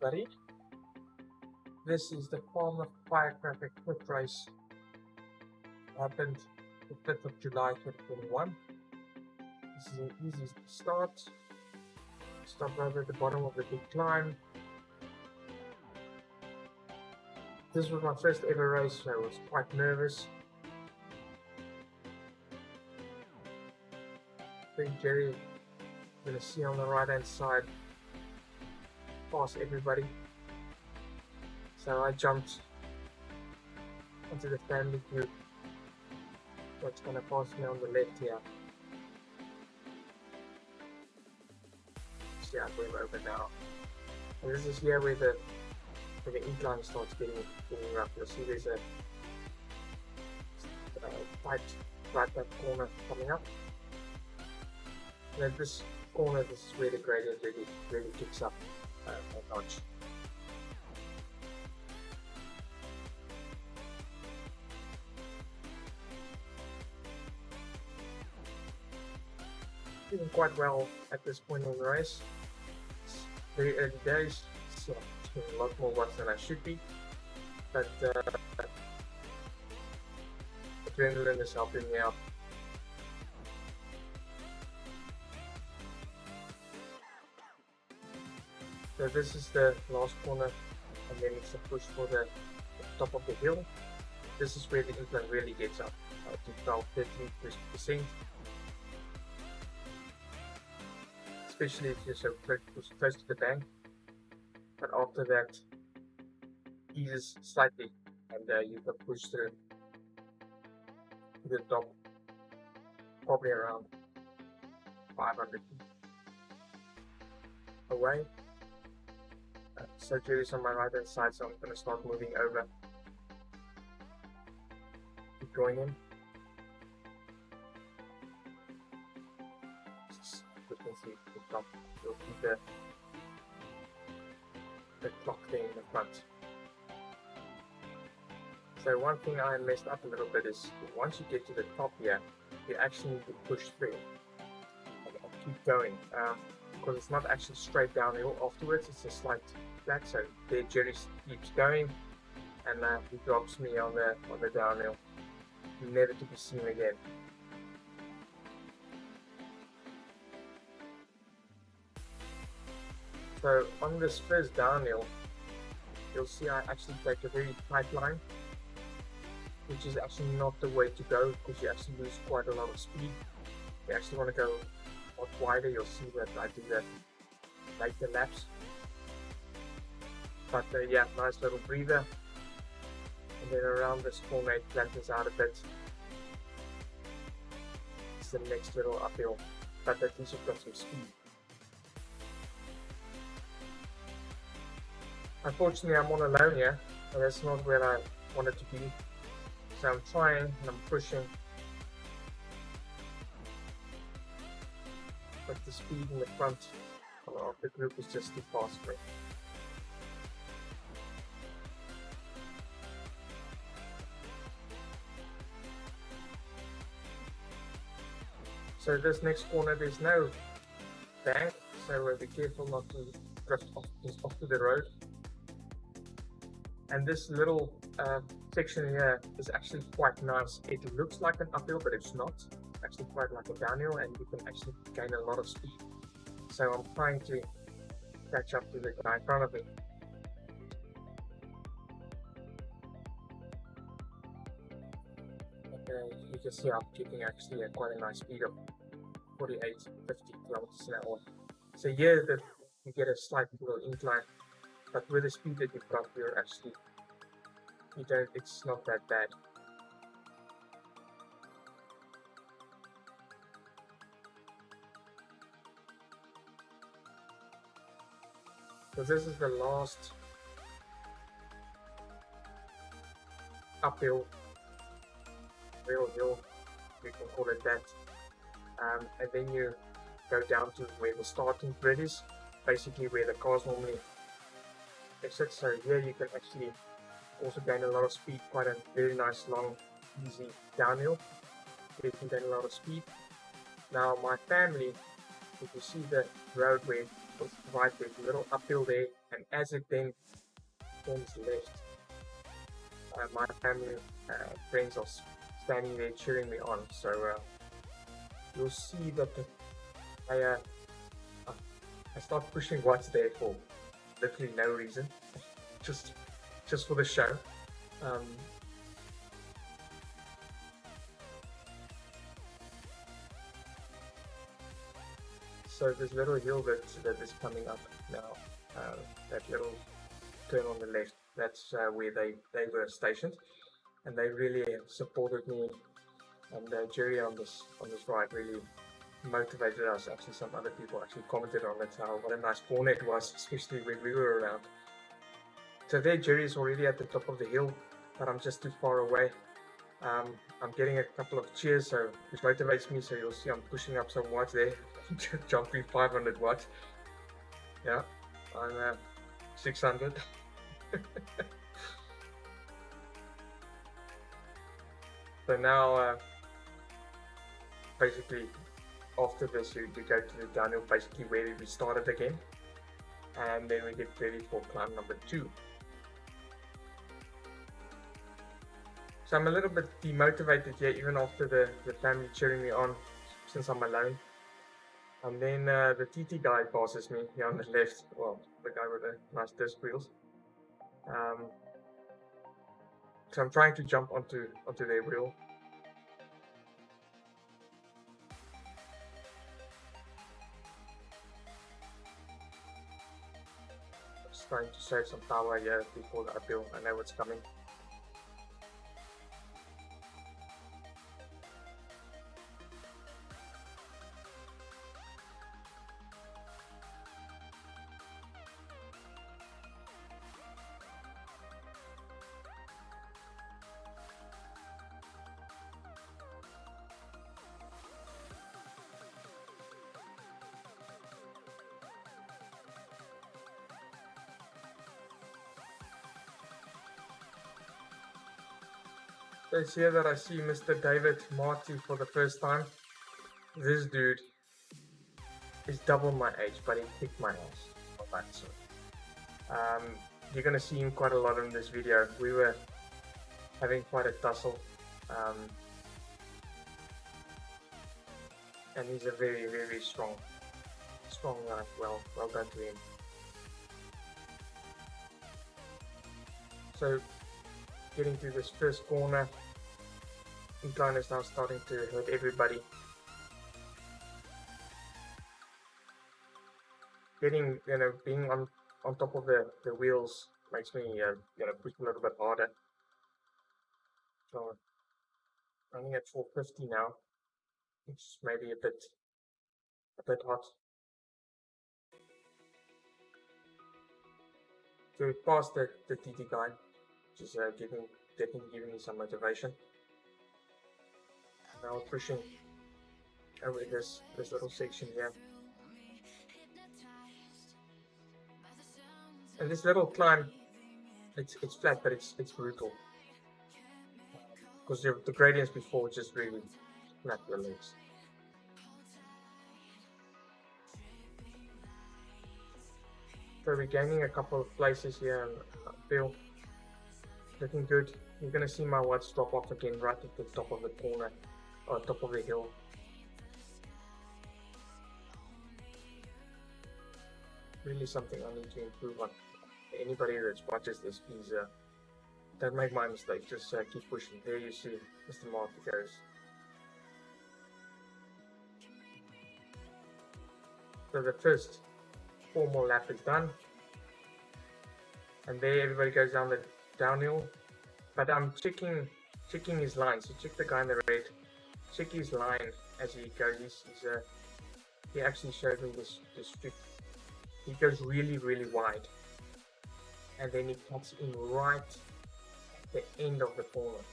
everybody. This is the former Firecracker quick race. Happened the 5th of July 2021. This is an easy start. Stop right at the bottom of the big climb. This was my first ever race, so I was quite nervous. Big Jerry, you're going to see on the right hand side, past everybody. So I jumped onto the family group. What's going to pass me on the left here. See how we're over now. And this is here where the incline starts getting rough. You'll see there's a tight right back corner coming up. And at this corner, this is where the gradient really kicks up a notch. Doing quite well at this point in the race. It's very early days, so I'm doing a lot more work than I should be, but adrenaline is helping me out. So this is the last corner, and then it's a push for the top of the hill. This is where the incline really gets up to 12-13%. Especially if you're so close to the bank, but after that eases slightly and you can push through to the top, probably around 500 feet away. So Jerry's on my right hand side, so I'm going to start moving over to join him. You can see the top, you'll see the clock there in the front. So one thing I messed up a little bit is once you get to the top here, you actually need to push through and keep going, because it's not actually straight downhill afterwards, it's a slight flat. So there Jerry keeps going, and he drops me on the downhill, never to be seen again. So on this first downhill, you'll see I actually take a very tight line, which is actually not the way to go, because you actually lose quite a lot of speed. You actually want to go a lot wider. You'll see that I do that later laps. But yeah, nice little breather. And then around this corner it flattens out a bit. It's the next little uphill, but at least you've got some speed. Unfortunately, I'm all alone here, and that's not where I wanted to be. So I'm trying and I'm pushing, but the speed in the front of the group is just too fast for me. So this next corner, there's no bank, so be careful not to drift off to the road. And this little section here is actually quite nice. It looks like an uphill, but it's not. It's actually quite like a downhill, and you can actually gain a lot of speed. So I'm trying to catch up to the guy in front of me. Okay, you can see I'm keeping actually quite a nice speed of 48-50 kilometers an hour. So here you get a slight little incline, but with the speed that you've got, you're actually, it's not that bad. So this is the last uphill, real hill, you can call it that. And then you go down to where the starting grid is, basically where the cars normally exit. So here you can actually also gain a lot of speed, quite a very nice long easy downhill. You can gain a lot of speed. Now my family, if you see the road where was right, there's a little uphill there, and as it then turns left, my family friends are standing there cheering me on. So you'll see that I start pushing what's there for literally no reason, just for the show. So this little hill that is coming up now, that little turn on the left, that's where they were stationed, and they really supported me. And Jerry on this ride really motivated us. Actually, some other people actually commented on it, how what a nice corner it was, especially when we were around. So there, Jerry is already at the top of the hill, but I'm just too far away. I'm getting a couple of cheers, so which motivates me. So you'll see I'm pushing up some watts there, jumping 500 watts. Yeah, I'm 600. So now, basically, after this, you go to the downhill, basically where we started again, and then we get ready for climb number 2. So I'm a little bit demotivated here, even after the family cheering me on, since I'm alone. And then the TT guy passes me here on the left. Well, the guy with the nice disc wheels. So I'm trying to jump onto their wheel. Just trying to save some power here before the uphill. I know what's coming. So it's here that I see Mr. David Marty for the first time. This dude is double my age, but he kicked my ass. Alright, so you're gonna see him quite a lot in this video. We were having quite a tussle, and he's a very, very strong guy. Well done to him. So getting to this first corner, incline is now starting to hurt everybody. Getting, being on top of the wheels makes me, push a little bit harder. So running at 450 now, it's maybe a bit hot. So we passed the TT guy, which is definitely giving me some motivation. Now pushing over this little section here. And this little climb, it's flat, but it's brutal. Because the gradients before just really snap your legs. So we're gaining a couple of places here, and I feel looking good. You're gonna see my watts drop off again right at the top of the corner, or top of the hill. Really something I need to improve on. Anybody that watches this, please don't make my mistake. Just keep pushing. There you see Mr. Marty goes. So the first formal lap is done, and there everybody goes down the downhill. But I'm checking his line. So check the guy in the red. Check his line as he goes. He actually showed me this strip. He goes really, really wide, and then he cuts in right at the end of the corner.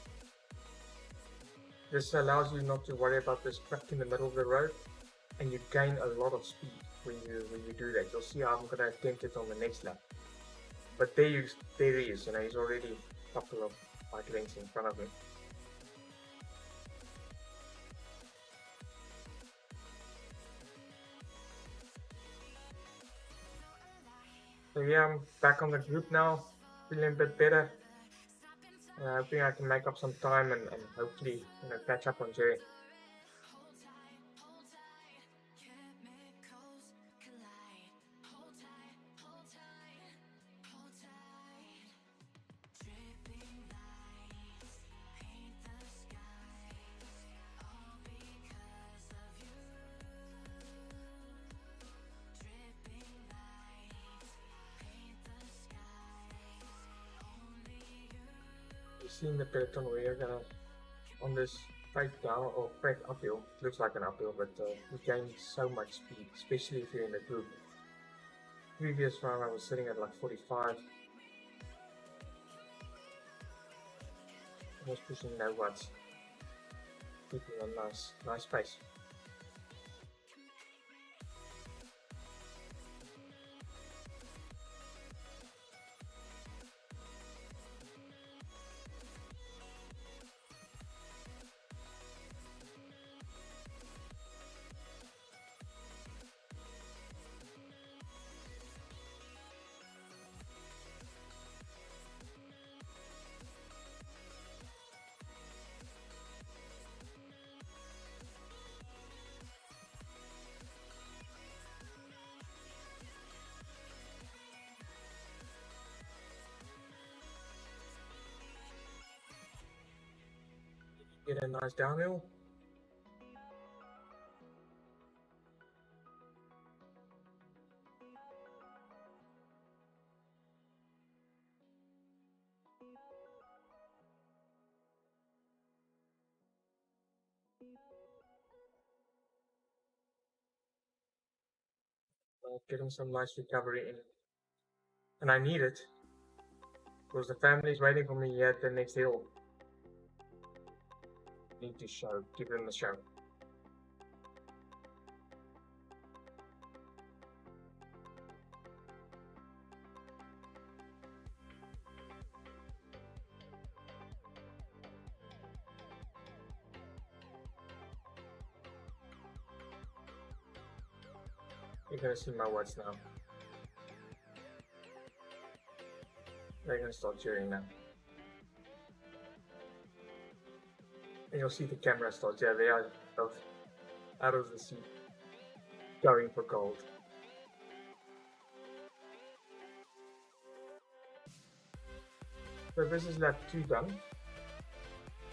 This allows you not to worry about this crack in the middle of the road, and you gain a lot of speed when you do that. You'll see how I'm gonna attempt it on the next lap. But there he is. He's already a couple of bike lengths in front of me. So yeah, I'm back on the group now, feeling a bit better. Hoping I can make up some time and hopefully catch up on Jerry. You've seen the peloton where you're gonna on this straight down or straight uphill. It looks like an uphill, but you gain so much speed, especially if you're in a group. Previous round I was sitting at like 45. I was pushing no watts, keeping a nice pace. Get a nice downhill. Getting some nice recovery in, and I need it because the family is waiting for me here at the next hill. Need to give them the show. You're gonna see my words now. They're gonna start cheering now. And you'll see the camera start. Yeah, they are both out of the seat, going for gold. So this is lap 2 done.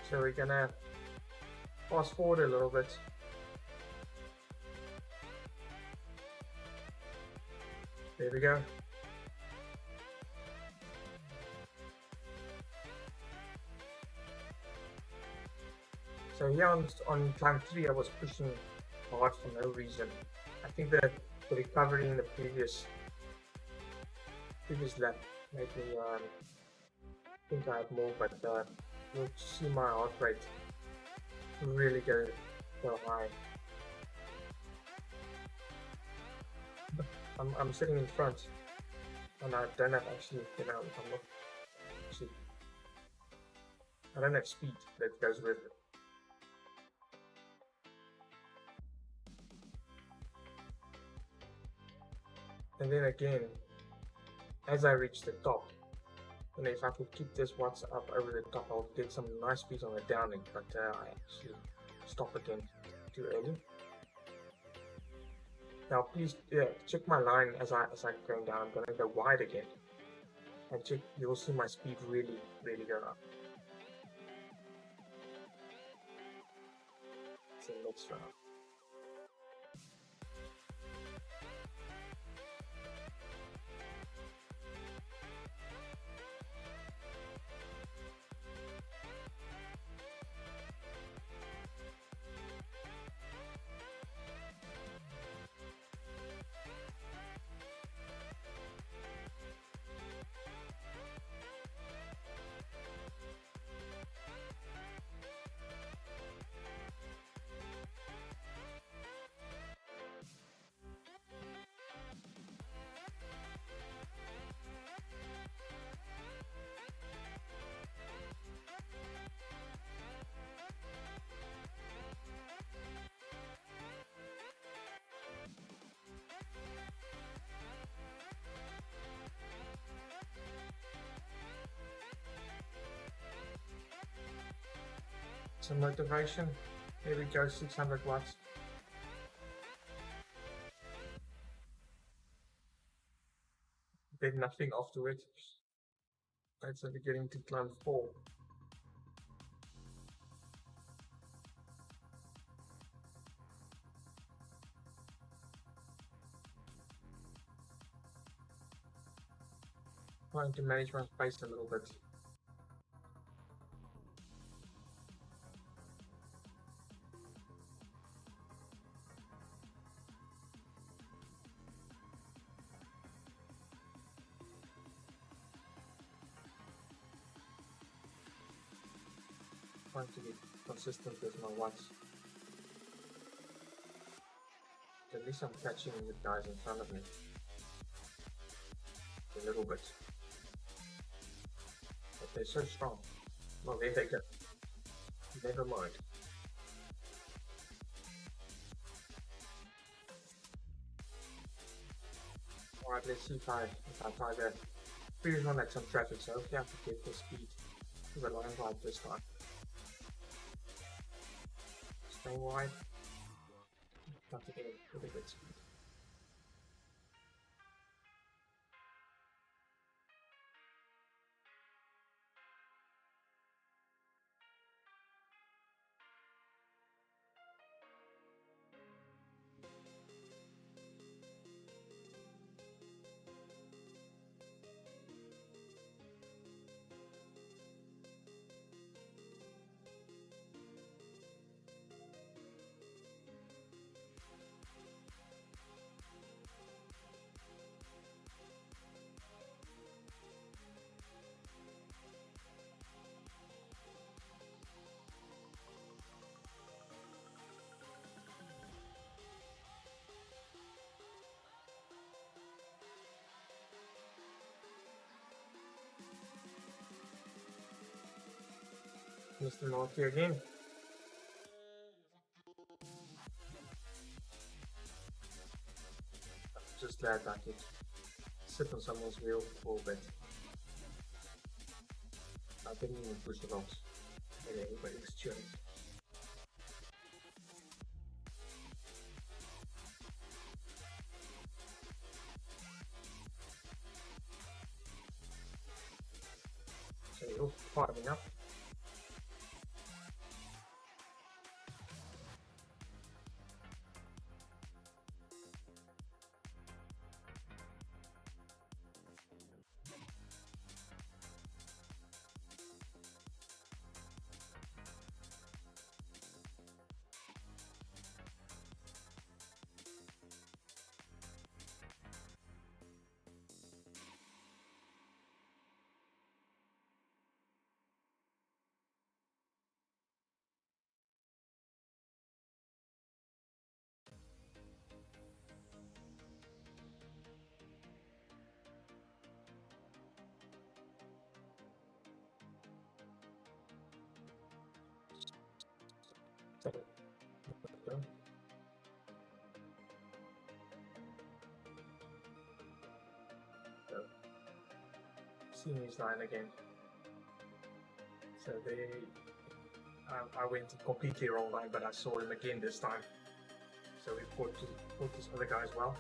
So we're gonna fast forward a little bit. There we go. So here on time 3 I was pushing hard for no reason. I think that the recovery in the previous lap made me think I had more, but you'll see my heart rate really go high. I'm sitting in front, and I don't have actually, I'm not actually, I don't have speed that goes with it. And then again, as I reach the top, and if I could keep this watts up over the top, I'll get some nice speed on the downlink, but I actually stop again too early. Now please check my line as I'm going down. I'm gonna go wide again, and check. You will see my speed really go up. It's a next round. some motivation. Here we go, 600 watts. Did nothing afterwards. That's so beginning to climb 4. Trying to manage my pace a little bit. Trying to be consistent with my watts. At least I'm catching the guys in front of me. A little bit. But they're so strong. Well, there they go. Never mind. Alright, let's see if I try the previous one had some traffic, so hopefully I have to get the speed to the line right this time. Stay wide. Have to get a little bit speed. Mr. Multi again. I'm just glad I could sit on someone's wheel for a bit. I didn't even push the box. Okay, everybody's chilling. So you're firing up. Seeing his line again. So I went completely wrong line, but I saw him again this time. So we fought this other guy as well.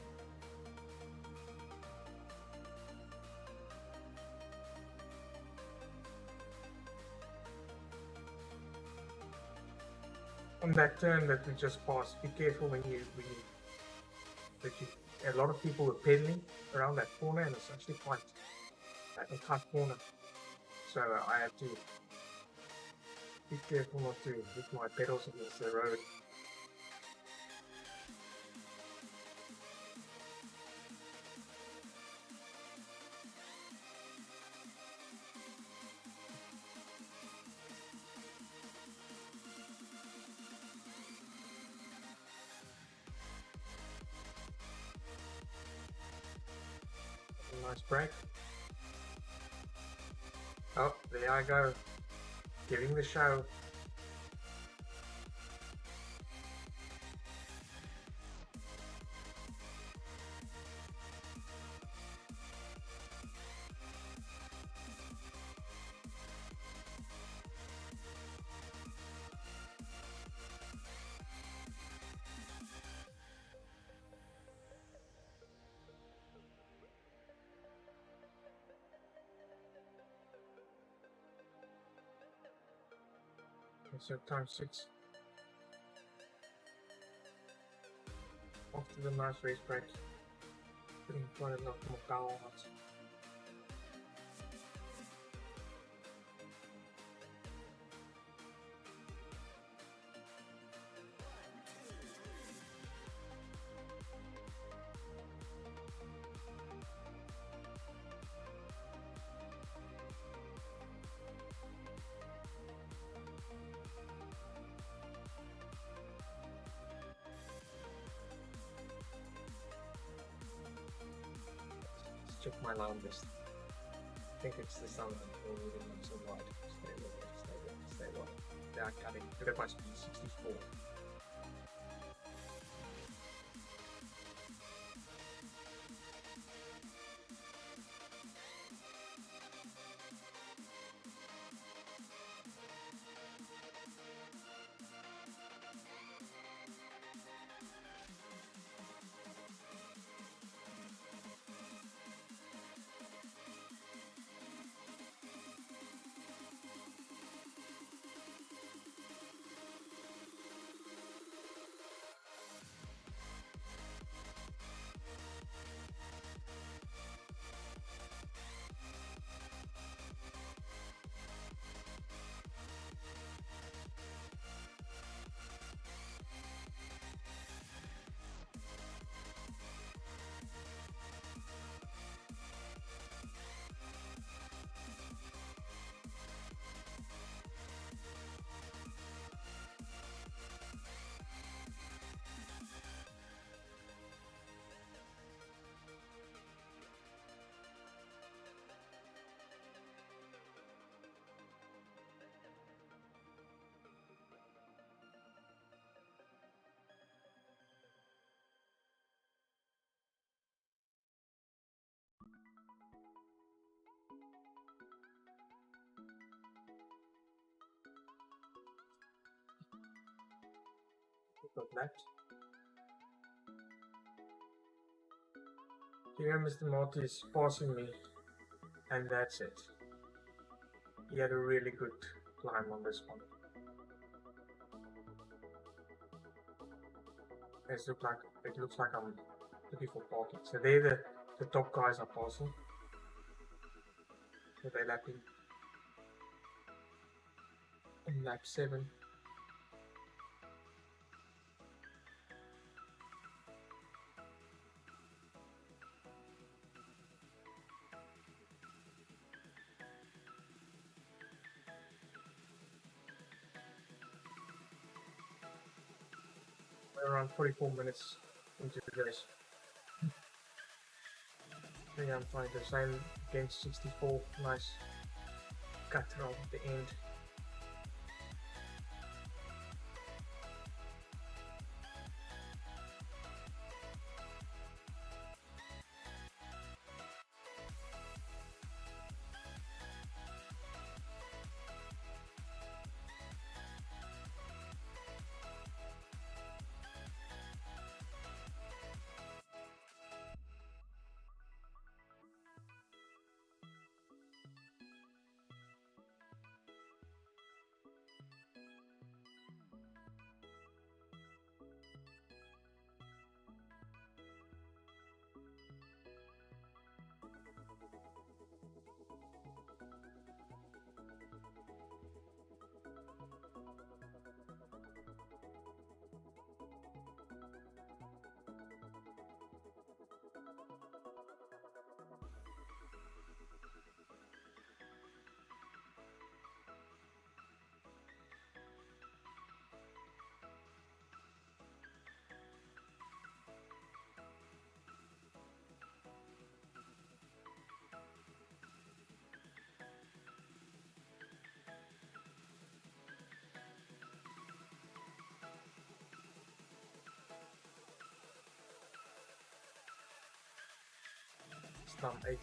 On that turn that we just passed, be careful when a lot of people were pedaling around that corner, and it's actually quite a tight corner. So I have to be careful not to hit my pedals against the road. Nice break. Oh, there I go. Giving the show. So time 6. After the nice race break, putting quite a lot more power on it. Let's check my line list. I think it's the sun and the not so wide. Stay wide. They are cutting. Look at my speed, 64. Got left. Here Mr. Marty is passing me, and that's it. He had a really good climb on this one. It looks like I'm looking for parking. So there the top guys are passing. So they're lapping in lap 7. We're around 44 minutes into the race. I think I'm trying to sign against 64. Nice cut out at the end. Stam 8.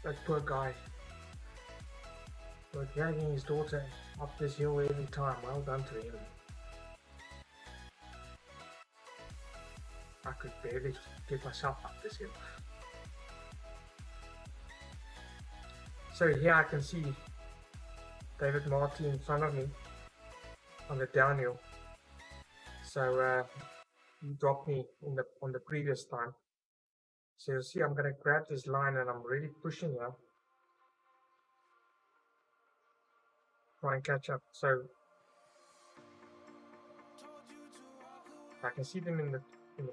That poor guy. But dragging his daughter up this hill every time. Well done to him. I could barely get myself up this hill. So here I can see David Marty in front of me on the downhill. So he dropped me on the previous time. So you'll see I'm going to grab this line and I'm really pushing here. Try and catch up. So I can see them in the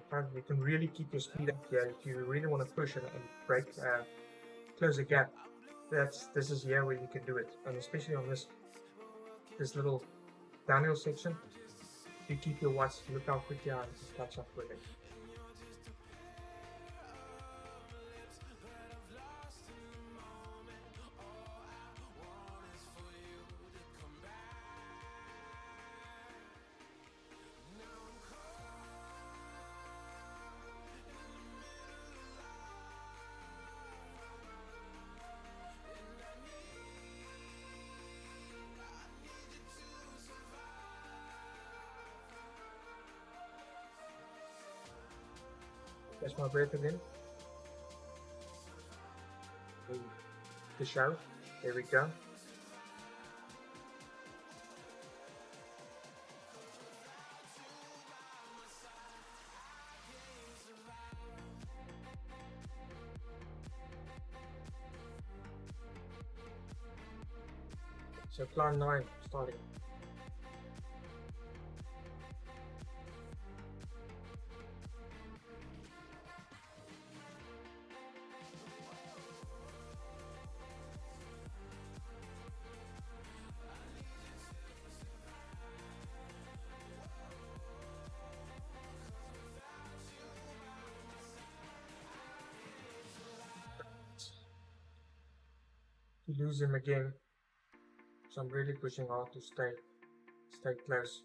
front. You can really keep your speed up here if you really want to push and break, close the gap. This is here where you can do it, and especially on this little downhill section. If you keep your watch, look how quickly I can catch up with it. Catch my breath again. The show. There we go. So plan 9 starting. To lose him again, so I'm really pushing hard to stay close.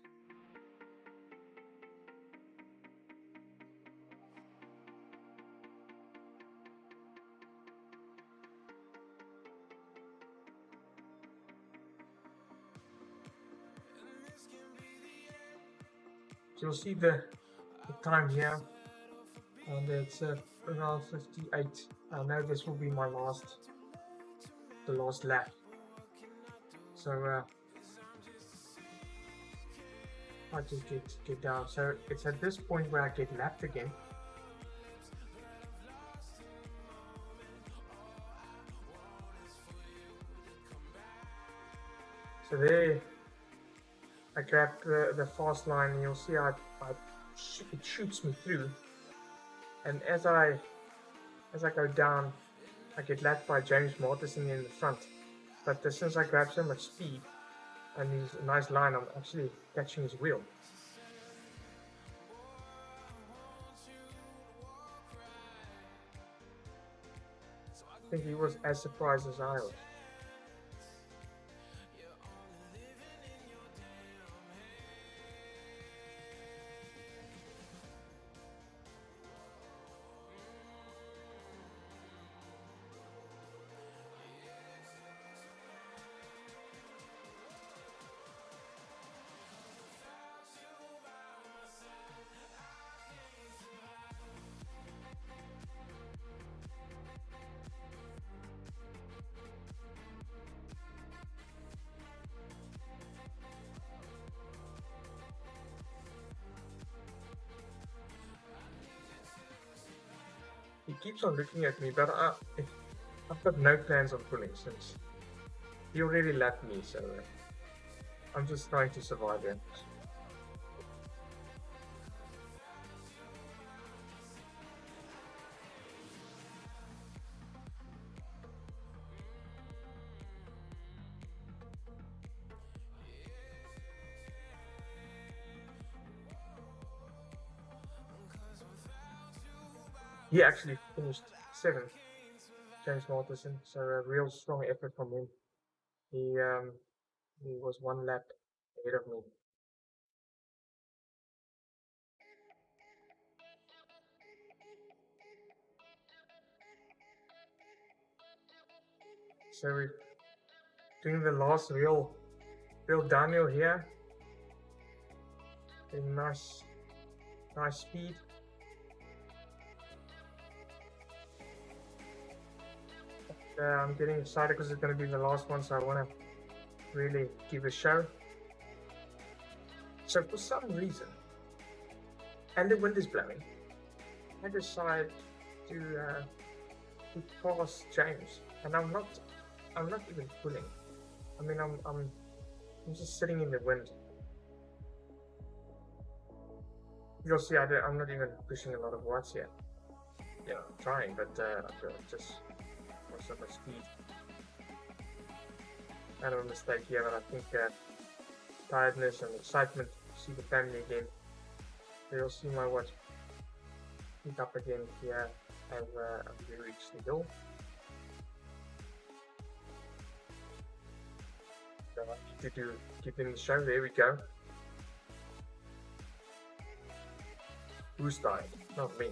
So you'll see the time here, and it's around 58. I know this will be my the last lap. So I just get down. So it's at this point where I get lapped again. So there, I grab the fast line, and you'll see it shoots me through. And as I go down, I get lapped by James Martin in the front. But since I grab so much speed and he's a nice line, I'm actually catching his wheel. I think he was as surprised as I was. He keeps on looking at me, but I've got no plans on pulling since he already lapped me, so I'm just trying to survive here. He actually finished 7th, James Martin, so a real strong effort from him. He was 1 lap ahead of me. So we're doing the last real downhill here. Getting nice speed. I'm getting excited because it's going to be the last one, so I want to really give a show. So for some reason, and the wind is blowing, I decide to pass James, and I'm not even pulling. I mean, I'm just sitting in the wind. You'll see, I'm not even pushing a lot of watts here. Yeah, I'm trying, but I feel just lost so much speed. I had a mistake here, but I think tiredness and excitement to see the family again. So you'll see my watch pick up again here as we reach the hill. So I need to keep in the show. There we go. Who's died? Not me.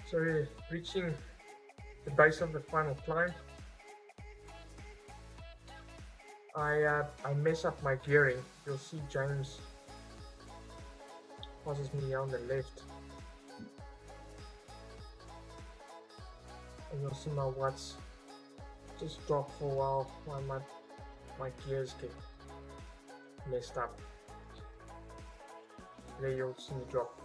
So we're reaching the base of the final climb. I mess up my gearing. You'll see James passes me on the left, and you'll see my watts just drop for a while my gears get messed up. There you'll see me drop,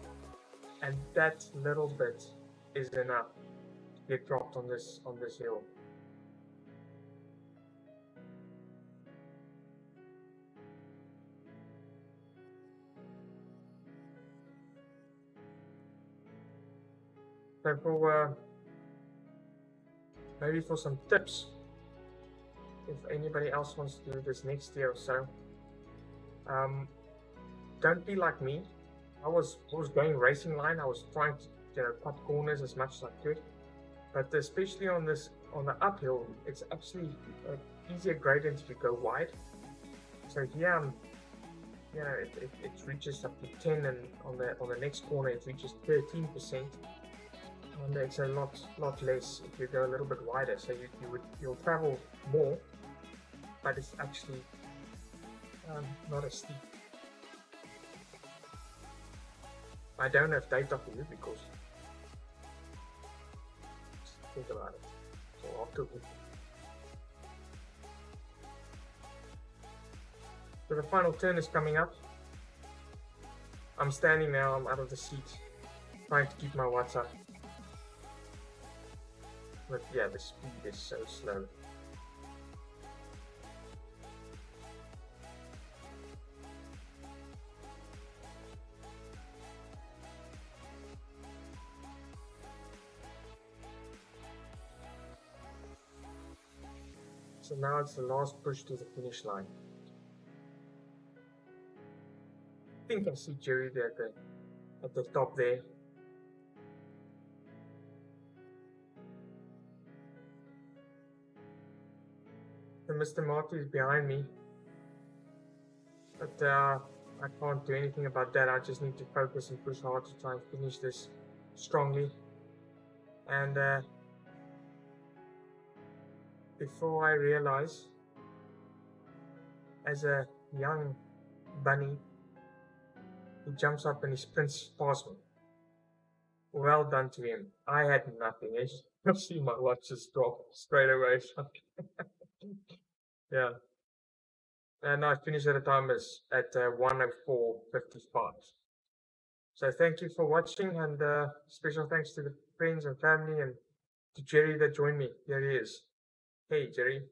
and that little bit is enough to get dropped on this hill. So for maybe for some tips, if anybody else wants to do this next year or so, don't be like me. I was going racing line. I was trying to cut corners as much as I could, but especially on the uphill, it's actually easier gradient if you go wide. So here, it reaches up to 10, and on the next corner it reaches 13%, and it's a lot less if you go a little bit wider. So you'll travel more, but it's actually not as steep. I don't have data for you because think about it. So after so the final turn is coming up. I'm standing now. I'm out of the seat, trying to keep my watts up. But yeah, the speed is so slow. So now it's the last push to the finish line. I think I see Jerry there at the top there. So Mr. Marty is behind me, but I can't do anything about that. I just need to focus and push hard to try and finish this strongly. And before I realize, as a young bunny who jumps up and he sprints past me, well done to him. I had nothing. You'll see my watch just drop straight away. Yeah. And I finished at a time at 1:04:55. So thank you for watching, and special thanks to the friends and family and to Jerry that joined me. Here he is. Hey, Jerry.